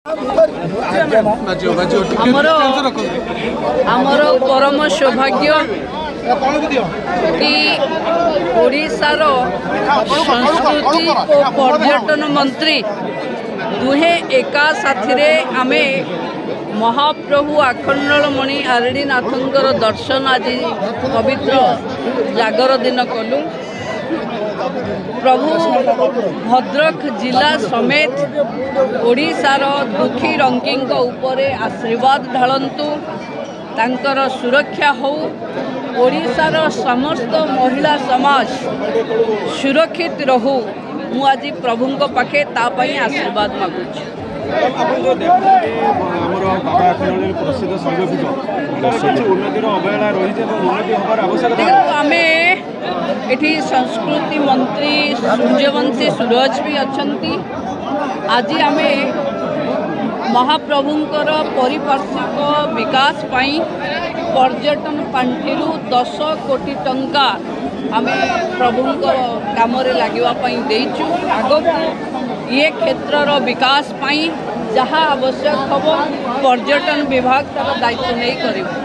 आमर परम सौभाग्य कि ओडिशार संस्कृति और पर्यटन मंत्री दुहे एका साथी आमे महाप्रभु आखंडलमणि आरडी नाथंकर दर्शन आज पवित्र जागर दिन कलु। प्रभु भद्रक जिला समेत ओडिशार दुखी रंकींक उपरे आशीर्वाद ढालतु, तांकर सुरक्षा हो, ओडिशार समस्त महिला समाज सुरक्षित रहू। मु आज प्रभुंक पाखे तापाई आशीर्वाद मागुछि। आमे एठी संस्कृति मंत्री सूर्यवंशी सूरज भी अच्छंती। आज आमे महाप्रभुंकर परिपार्श्विक विकास पाई पर्यटन पांठिरु 10 कोटी टंका आमे प्रभुंकर कामरे लागिवा पाई देइछु। आगकु ये क्षेत्रर विकास पाई जहाँ आवश्यक हबो पर्यटन विभाग तार दायित्व नहीं करिबो।